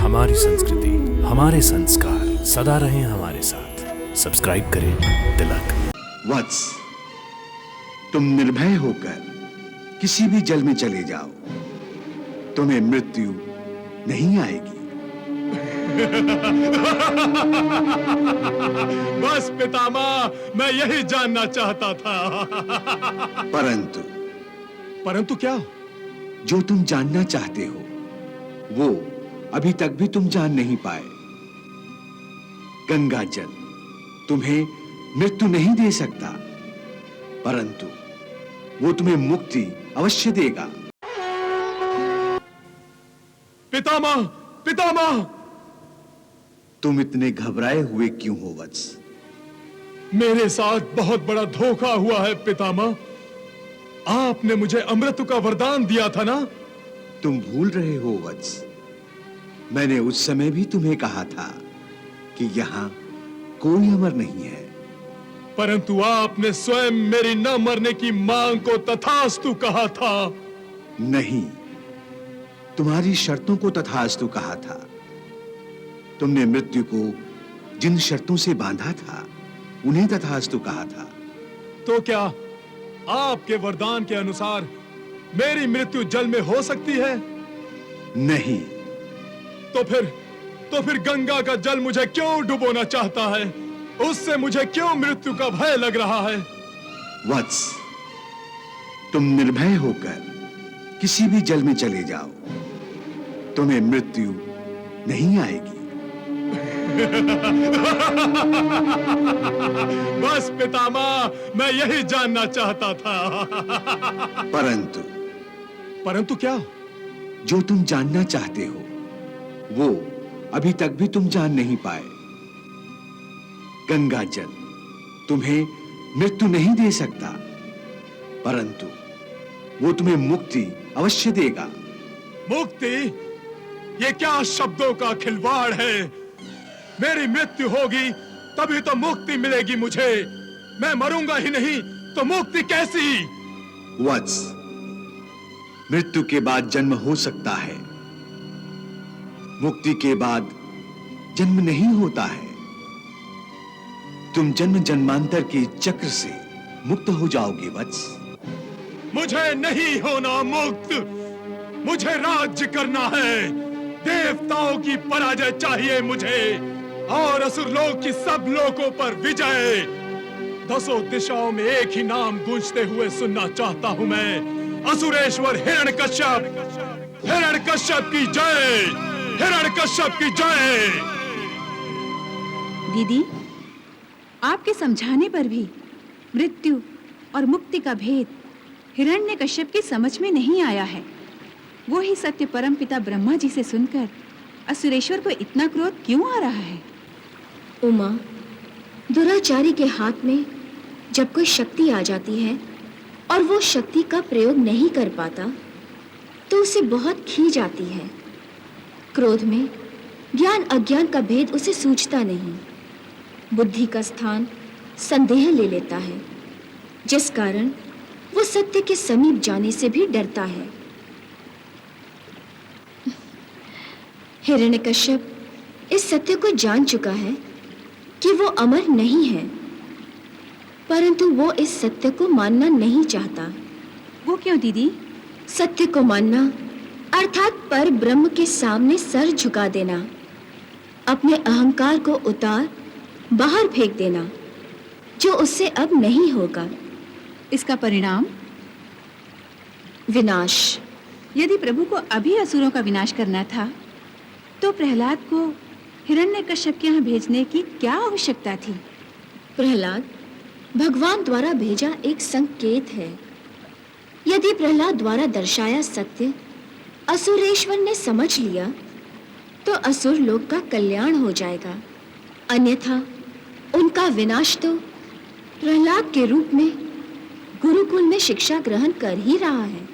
हमारी संस्कृति, हमारे संस्कार सदा रहें हमारे साथ। सब्सक्राइब करें तिलक। वत्स, तुम निर्भय होकर किसी भी जल में चले जाओ, तुम्हें मृत्यु नहीं आएगी। बस पितामह, मैं यही जानना चाहता था। परंतु क्या? जो तुम जानना चाहते हो वो अभी तक भी तुम जान नहीं पाए। गंगा जल तुम्हें मृत्यु नहीं दे सकता, परंतु वो तुम्हें मुक्ति अवश्य देगा। पितामह, पितामह! तुम इतने घबराए हुए क्यों हो वत्स? मेरे साथ बहुत बड़ा धोखा हुआ है पितामह। आपने मुझे अमृत का वरदान दिया था ना? तुम भूल रहे हो वत्स, मैंने उस समय भी तुम्हें कहा था कि यहाँ कोई अमर नहीं है। परंतु आपने स्वयं मेरी न मरने की मांग को तथास्तु कहा था। नहीं, तुम्हारी शर्तों को तथास्तु कहा था। तुमने मृत्यु को जिन शर्तों से बांधा था उन्हें तथास्तु कहा था। तो क्या आपके वरदान के अनुसार मेरी मृत्यु जल में हो सकती है? नहीं। तो फिर गंगा का जल मुझे क्यों डुबोना चाहता है? उससे मुझे क्यों मृत्यु का भय लग रहा है? वत्स, तुम निर्भय होकर किसी भी जल में चले जाओ, तुम्हें मृत्यु नहीं आएगी। बस पितामह, मैं यही जानना चाहता था। परंतु क्या? जो तुम जानना चाहते हो वो अभी तक भी तुम जान नहीं पाए। गंगा जल तुम्हें मृत्यु नहीं दे सकता, परंतु वो तुम्हें मुक्ति अवश्य देगा। मुक्ति? ये क्या शब्दों का खिलवाड़ है? मेरी मृत्यु होगी तभी तो मुक्ति मिलेगी मुझे। मैं मरूंगा ही नहीं तो मुक्ति कैसी? वत्स, मृत्यु के बाद जन्म हो सकता है, मुक्ति के बाद जन्म नहीं होता है। तुम जन्म जन्मांतर के चक्र से मुक्त हो जाओगे वत्स। मुझे नहीं होना मुक्त, मुझे राज्य करना है। देवताओं की पराजय चाहिए मुझे और असुरलोक की सब लोकों पर विजय। 10 दिशाओं में एक ही नाम गूंजते हुए सुनना चाहता हूं मैं। असुरेश्वर हिरण्यकश्यप, हिरण्यकश्यप की जय, हिरण्यकश्यप की जय। दीदी, आपके समझाने पर भी मृत्यु और मुक्ति का भेद हिरण्यकश्यप की समझ में नहीं आया है। वो ही सत्य परम पिता ब्रह्मा जी से सुनकर असुरेश्वर को इतना क्रोध क्यों आ रहा है? उमा, दुराचारी के हाथ में जब कोई शक्ति आ जाती है और वो शक्ति का प्रयोग नहीं कर पाता तो उसे बहुत खीज आती है। क्रोध में ज्ञान अज्ञान का भेद उसे सूझता नहीं। बुद्धि का स्थान संदेह ले लेता है, जिस कारण वो सत्य के समीप जाने से भी डरता है। हिरण्यकश्यप इस सत्य को जान चुका है कि वो अमर नहीं है, परंतु वो इस सत्य को मानना नहीं चाहता। वो क्यों दीदी? सत्य को मानना अर्थात पर ब्रह्म के सामने सर झुका देना, अपने अहंकार को उतार बाहर फेंक देना, जो उससे अब नहीं होगा। इसका परिणाम विनाश। यदि प्रभु को अभी असुरों का विनाश करना था तो प्रहलाद को हिरण्यकश्यप के यहाँ भेजने की क्या आवश्यकता थी? प्रहलाद भगवान द्वारा भेजा एक संकेत है। यदि प्रहलाद द्वारा दर्शाया सत्य असुरेश्वर ने समझ लिया तो असुर लोक का कल्याण हो जाएगा, अन्यथा उनका विनाश तो प्रहलाद के रूप में गुरुकुल में शिक्षा ग्रहण कर ही रहा है।